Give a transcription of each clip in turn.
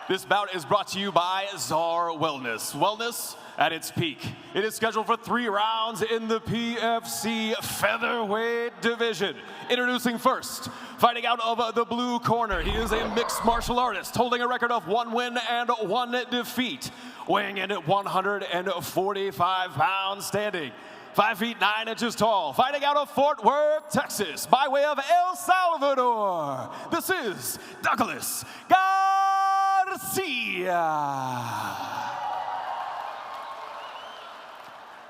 This bout is brought to you by Czar Wellness. Wellness at its peak. It is scheduled for 3 rounds in the PFC featherweight division. Introducing first, fighting out of the blue corner, he is a mixed martial artist holding a record of 1 win and 1 defeat. Weighing in at 145 pounds, standing 5 feet 9 inches tall, fighting out of Fort Worth, Texas, by way of El Salvador. This is Douglas Garcia.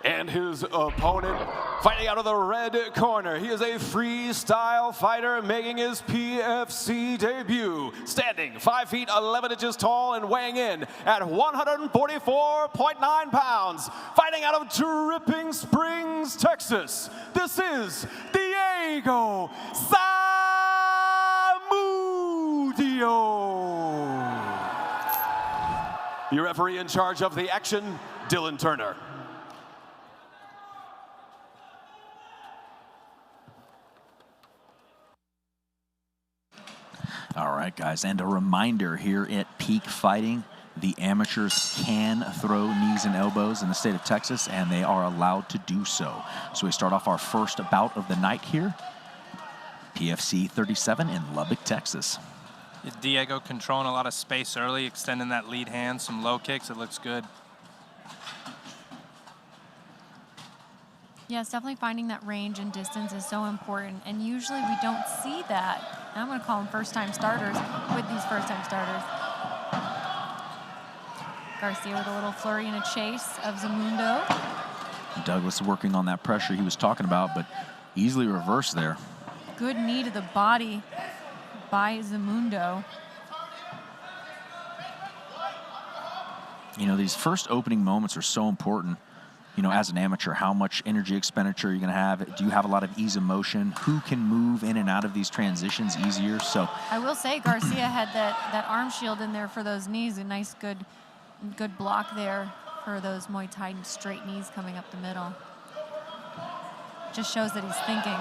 And his opponent, fighting out of the red corner, he is a freestyle fighter making his PFC debut, standing 5 feet 11 inches tall and weighing in at 144.9 pounds, fighting out of Dripping Springs, Texas. This is Diego Zamudio. Your referee in charge of the action, Dylan Turner. All right, guys, and a reminder here at Peak Fighting, the amateurs can throw knees and elbows in the state of Texas, and they are allowed to do so. So we start off our first bout of the night here, PFC 37 in Lubbock, Texas. Diego controlling a lot of space early, extending that lead hand, some low kicks, it looks good. Yes, definitely finding that range and distance is so important, and usually we don't see that. And I'm going to call them first-time starters with these first-time starters. Garcia with a little flurry and a chase of Zamudio. Douglas working on that pressure he was talking about, but easily reversed there. Good knee to the body by Zamudio. You know, these first opening moments are so important. You know, as an amateur, how much energy expenditure you're going to have. Do you have a lot of ease of motion? Who can move in and out of these transitions easier? So I will say Garcia had that arm shield in there for those knees. A nice, good block there for those Muay Thai straight knees coming up the middle. Just shows that he's thinking.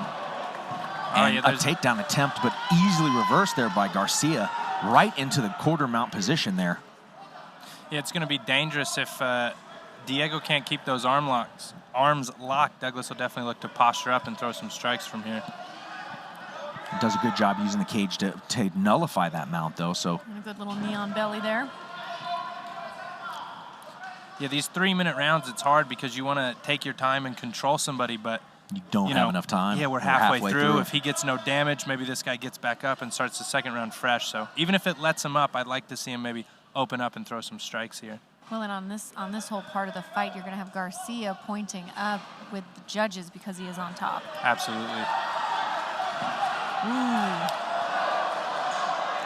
And a takedown attempt, but easily reversed there by Garcia, right into the quarter mount position there. Yeah, it's going to be dangerous if Diego can't keep those arms locked. Douglas will definitely look to posture up and throw some strikes from here. Does a good job using the cage to nullify that mount, though. So and a good little knee on belly there. Yeah, these 3-minute rounds, it's hard because you want to take your time and control somebody, but you don't have enough time. Yeah, we're halfway through. If he gets no damage, maybe this guy gets back up and starts the second round fresh. So even if it lets him up, I'd like to see him maybe open up and throw some strikes here. Well, and on this whole part of the fight, you're going to have Garcia pointing up with the judges because he is on top. Absolutely. Ooh.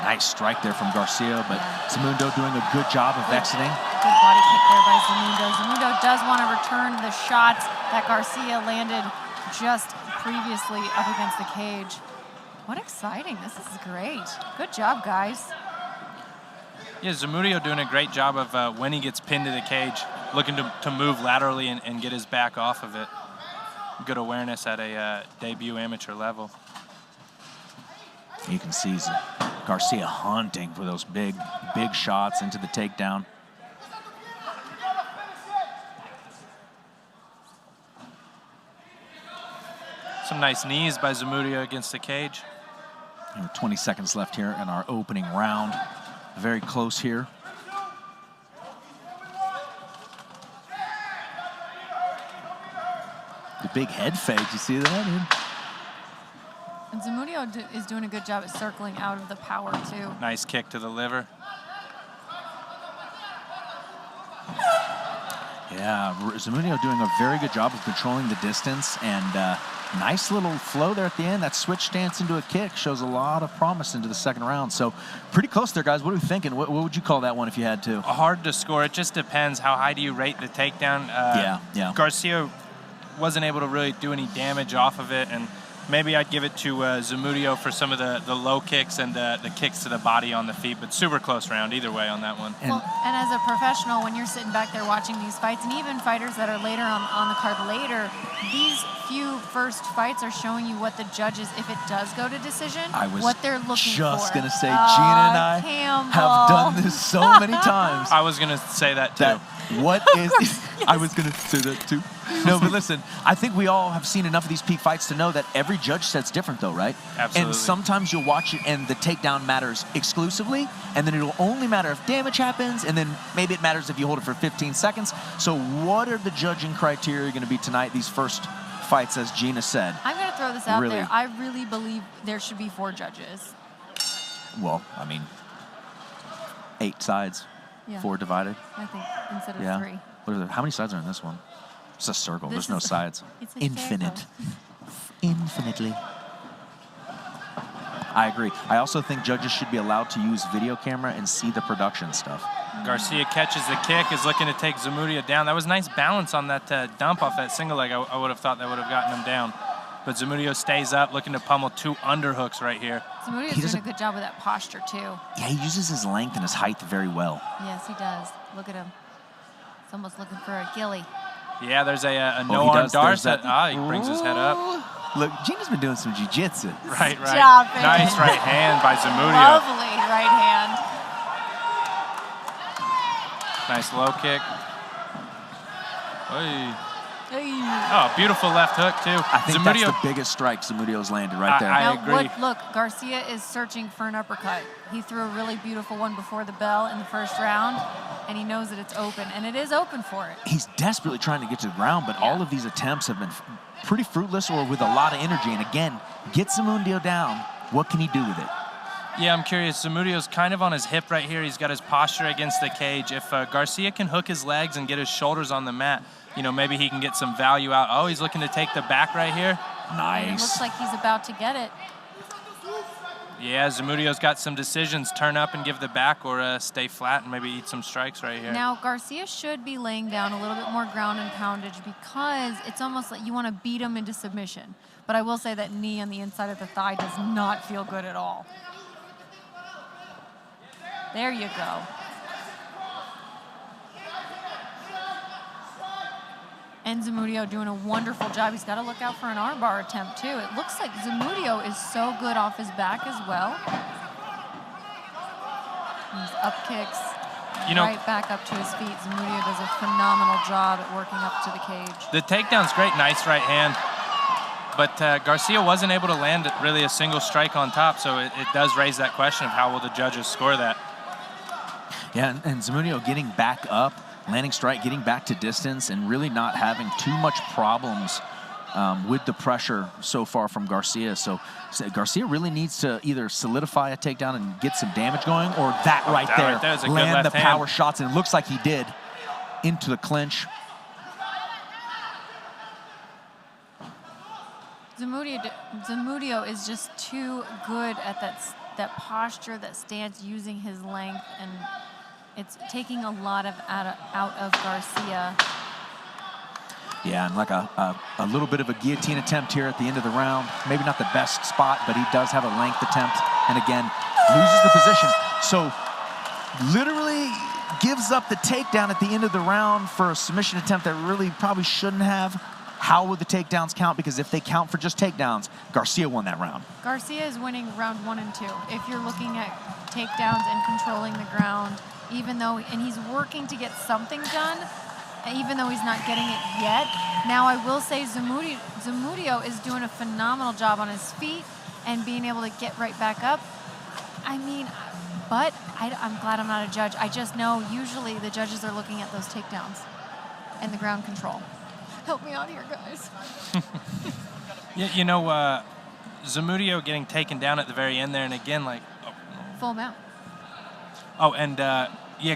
Nice strike there from Garcia, but Zamudio doing a good job of exiting. Good body kick there by Zamudio. Zamudio does want to return the shots that Garcia landed just previously up against the cage. What exciting. This is great. Good job, guys. Yeah, Zamudio doing a great job of when he gets pinned to the cage, looking to move laterally and get his back off of it. Good awareness at a debut amateur level. You can see Garcia hunting for those big shots into the takedown. Some nice knees by Zamudio against the cage. 20 seconds left here in our opening round. Very close here. The big head fake, you see that? And Zamudio is doing a good job at circling out of the power, too. Nice kick to the liver. Yeah, Zamudio doing a very good job of controlling the distance, and nice little flow there at the end. That switch stance into a kick shows a lot of promise into the second round. So pretty close there, guys. What are we thinking? What would you call that one if you had to? Hard to score. It just depends. How high do you rate the takedown? Yeah. Garcia wasn't able to really do any damage off of it, and Maybe I'd give it to Zamudio for some of the low kicks and the kicks to the body on the feet, but super close round either way on that one. Well, and as a professional, when you're sitting back there watching these fights, and even fighters that are later on the card later, these few first fights are showing you what the judges, if it does go to decision, what they're looking for. Just going to say, Gina and I have done this so many times. I was going to say that too. I was going to say that too. No, but listen, I think we all have seen enough of these peak fights to know that every judge says different, though, right? Absolutely. And sometimes you'll watch it and the takedown matters exclusively, and then it'll only matter if damage happens, and then maybe it matters if you hold it for 15 seconds. So what are the judging criteria going to be tonight, these first fights, as Gina said? I'm going to throw this out there. I really believe there should be 4 judges. Well, I mean, 8 sides, 4 divided. I think instead of 3. How many sides are in this one? It's a circle. There's no sides. It's infinite. Infinitely. I agree. I also think judges should be allowed to use video camera and see the production stuff. Garcia catches the kick, is looking to take Zamudio down. That was nice balance on that dump off that single leg. I would have thought that would have gotten him down. But Zamudio stays up, looking to pummel 2 underhooks right here. Zamudio's doing a good job with that posture, too. Yeah, he uses his length and his height very well. Yes, he does. Look at him. He's almost looking for a gilly. Yeah, there's a no-arm Darce. He brings his head up. Look, Gina's been doing some jiu-jitsu. Right. Stop it. Nice right hand by Zamudio. Lovely right hand. Nice low kick. Hey. Oh, beautiful left hook, too. I think that's the biggest strike Zamudio's landed right there. I agree. Look, Garcia is searching for an uppercut. He threw a really beautiful one before the bell in the first round, and he knows that it's open, and it is open for it. He's desperately trying to get to the ground, but all of these attempts have been pretty fruitless or with a lot of energy. And again, get Zamudio down. What can he do with it? Yeah, I'm curious. Zamudio's kind of on his hip right here. He's got his posture against the cage. If Garcia can hook his legs and get his shoulders on the mat, you know, maybe he can get some value out. Oh, he's looking to take the back right here. Nice. And it looks like he's about to get it. Yeah, Zamudio's got some decisions. Turn up and give the back, or stay flat and maybe eat some strikes right here. Now, Garcia should be laying down a little bit more ground and poundage because it's almost like you want to beat him into submission. But I will say that knee on the inside of the thigh does not feel good at all. There you go. And Zamudio doing a wonderful job. He's got to look out for an armbar attempt, too. It looks like Zamudio is so good off his back as well. These up kicks, right back up to his feet. Zamudio does a phenomenal job at working up to the cage. The takedown's great. Nice right hand. But Garcia wasn't able to land really a single strike on top, so it does raise that question of how will the judges score that. Yeah, and Zamudio getting back up, landing strike, getting back to distance, and really not having too much problems with the pressure so far from Garcia. So Garcia really needs to either solidify a takedown and get some damage going, or that right there, is a land good the power shots, and it looks like he did, into the clinch. Zamudio is just too good at that posture, that stance, using his length, and it's taking a lot out of Garcia. Yeah, and like a little bit of a guillotine attempt here at the end of the round. Maybe not the best spot, but he does have a length attempt, and again, loses the position. So literally gives up the takedown at the end of the round for a submission attempt that really probably shouldn't have. How would the takedowns count? Because if they count for just takedowns, Garcia won that round. Garcia is winning round 1 and 2. If you're looking at takedowns and controlling the ground, and he's working to get something done, even though he's not getting it yet. Now, I will say Zamudio is doing a phenomenal job on his feet and being able to get right back up. I mean, but I'm glad I'm not a judge. I just know usually the judges are looking at those takedowns and the ground control. Help me out here, guys. Yeah, Zamudio getting taken down at the very end there, and again, full mount. Oh, and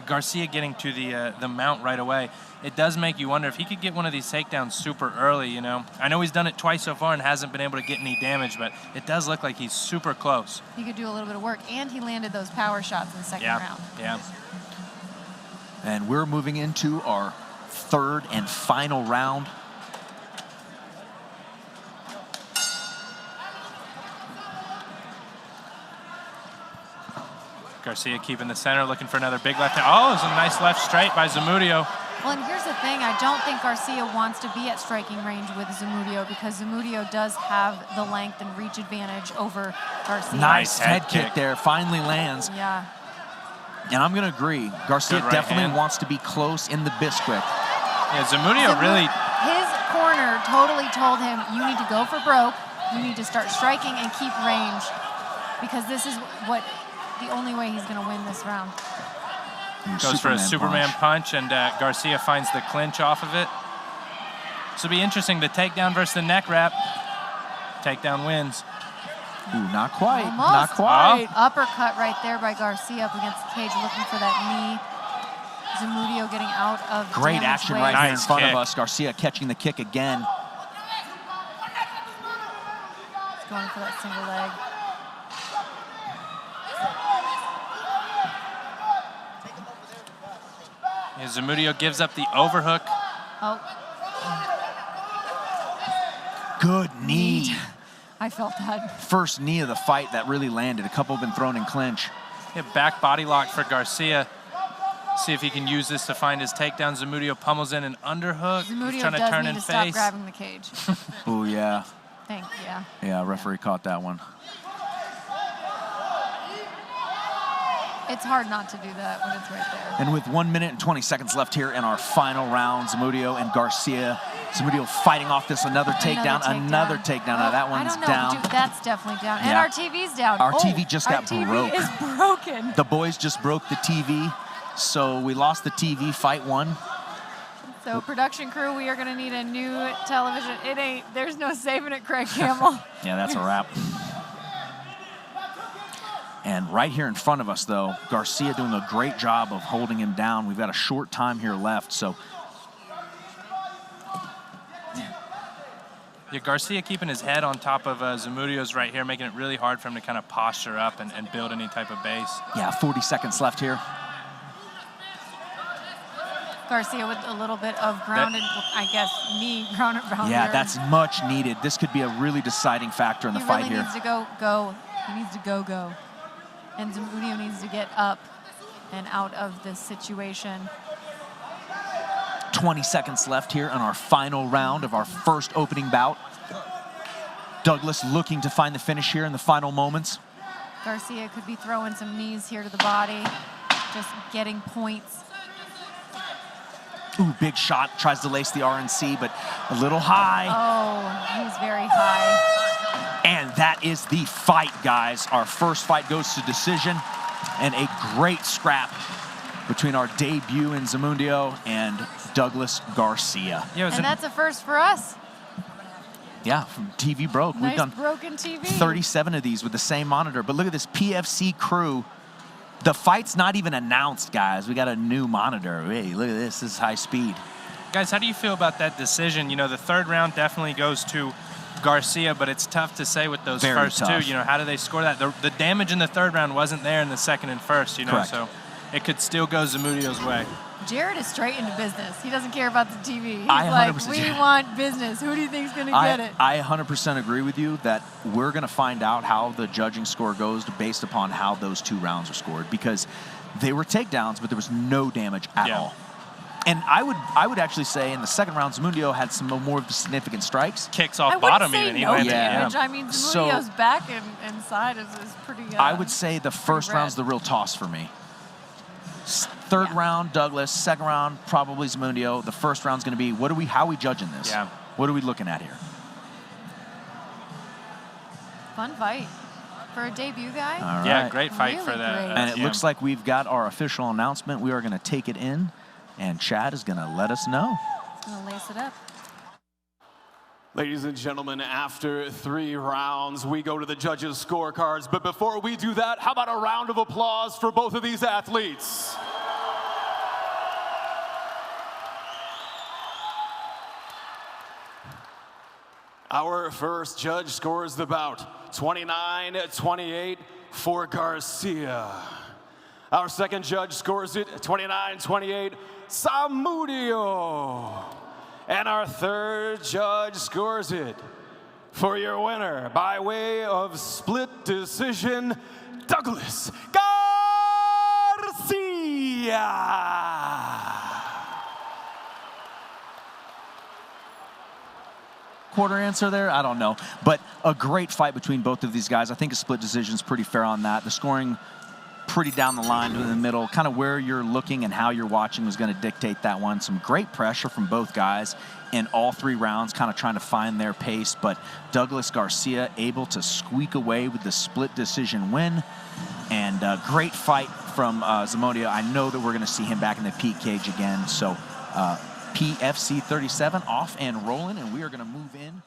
Garcia getting to the mount right away. It does make you wonder if he could get one of these takedowns super early, you know. I know he's done it twice so far and hasn't been able to get any damage, but it does look like he's super close. He could do a little bit of work, and he landed those power shots in the second round. Yeah. And we're moving into our third and final round. Garcia keeping the center, looking for another big left hand. Oh, it's a nice left straight by Zamudio. Well, and here's the thing. I don't think Garcia wants to be at striking range with Zamudio because Zamudio does have the length and reach advantage over Garcia. Nice head kick there. Finally lands. Yeah. And I'm going to agree. Garcia right definitely hand. wants to be close in the bisquick. Yeah, Zamudio really... His corner totally told him, you need to go for broke. You need to start striking and keep range because this is the only way he's going to win this round. Goes for a Superman punch, and Garcia finds the clinch off of it. This will be interesting. The takedown versus the neck wrap. Takedown wins. Ooh, not quite. Almost. Not quite. Uppercut right there by Garcia up against the cage, looking for that knee. Zamudio getting out of Great action way. right here in Nice front kick. of us. Garcia catching the kick again. He's going for that single leg. Yeah, Zamudio gives up the overhook. Oh, Good knee. I felt that. First knee of the fight that really landed. A couple have been thrown in clinch. Yeah, back body lock for Garcia. See if he can use this to find his takedown. Zamudio pummels in an underhook. He's Zamudio trying to does turn need and to stop face. grabbing the cage. Oh, yeah. Yeah. Yeah, referee caught that one. It's hard not to do that when it's right there. And with 1 minute and 20 seconds left here in our final round, Zamudio and Garcia. Zamudio fighting off this another takedown. Another takedown. Now that one's I don't know. down. Dude, that's definitely down. And Yeah. our TV's down. Our TV just got our broke. TV is broken. The boys just broke the TV, so we lost the TV, fight one. So production crew, we are going to need a new television. There's no saving it, Craig Campbell. Yeah, that's a wrap. And right here in front of us, though, Garcia doing a great job of holding him down. We've got a short time here left, so. Yeah, Garcia keeping his head on top of Zamudio's right here, making it really hard for him to kind of posture up and build any type of base. Yeah, 40 seconds left here. Garcia with a little bit of grounded, knee grounded. Yeah, that's much needed. This could be a really deciding factor in the fight here. He here. needs to go. He needs to go. And Zamudio needs to get up and out of this situation. 20 seconds left here in our final round of our first opening bout. Douglas looking to find the finish here in the final moments. Garcia could be throwing some knees here to the body, just getting points. Ooh, big shot, tries to lace the RNC, but a little high. Oh, he's very high. And that is the fight, guys. Our first fight goes to decision, and a great scrap between our debut in Zamudio and Douglas Garcia. Yeah, and that's a first for us. Yeah, from TV broke. Nice We've done broken TV. 37 of these with the same monitor. But look at this PFC crew. The fight's not even announced, guys. We got a new monitor. Hey, look at this. This is high speed. Guys, how do you feel about that decision? You know, the third round definitely goes to Garcia, but it's tough to say with those Very first tough. two. You know, how do they score that? The damage in the third round wasn't there in the second and first, you know, Correct. so it could still go Zamudio's way. Jared is straight into business. He doesn't care about the TV. He's I like, 100% we want business. Who do you think's going to get it? I 100% agree with you that we're going to find out how the judging score goes based upon how those two rounds are scored, because they were takedowns, but there was no damage at all. And I would actually say in the second round, Zamudio had some more of the significant strikes. Kicks I off wouldn't bottom say even. He no landed. damage. Yeah. I mean, Zamudio's back and side is pretty. I would say the first round's the real toss for me. Third round, Douglas. Second round, probably Zamudio. The first round's going to be how are we judging this? Yeah. What are we looking at here? Fun fight for a debut guy. All right. Yeah, great fight Really for that. great. And it looks like we've got our official announcement. We are going to take it in, and Chad is going to let us know. Gonna lace it up. Ladies and gentlemen, after 3 rounds, we go to the judges' scorecards. But before we do that, how about a round of applause for both of these athletes? Our first judge scores the bout, 29-28 for Garcia. Our second judge scores it, 29-28, Zamudio. And our third judge scores it for your winner by way of split decision, Douglas Garcia. Garcia. Quarter answer there? I don't know. But a great fight between both of these guys. I think a split decision is pretty fair on that. The scoring pretty down the line in the middle. Kind of where you're looking and how you're watching was going to dictate that one. Some great pressure from both guys in all 3 rounds, kind of trying to find their pace. But Douglas Garcia able to squeak away with the split decision win. And a great fight from Zamudio. I know that we're going to see him back in the peak cage again. So PFC 37 off and rolling, and we are going to move in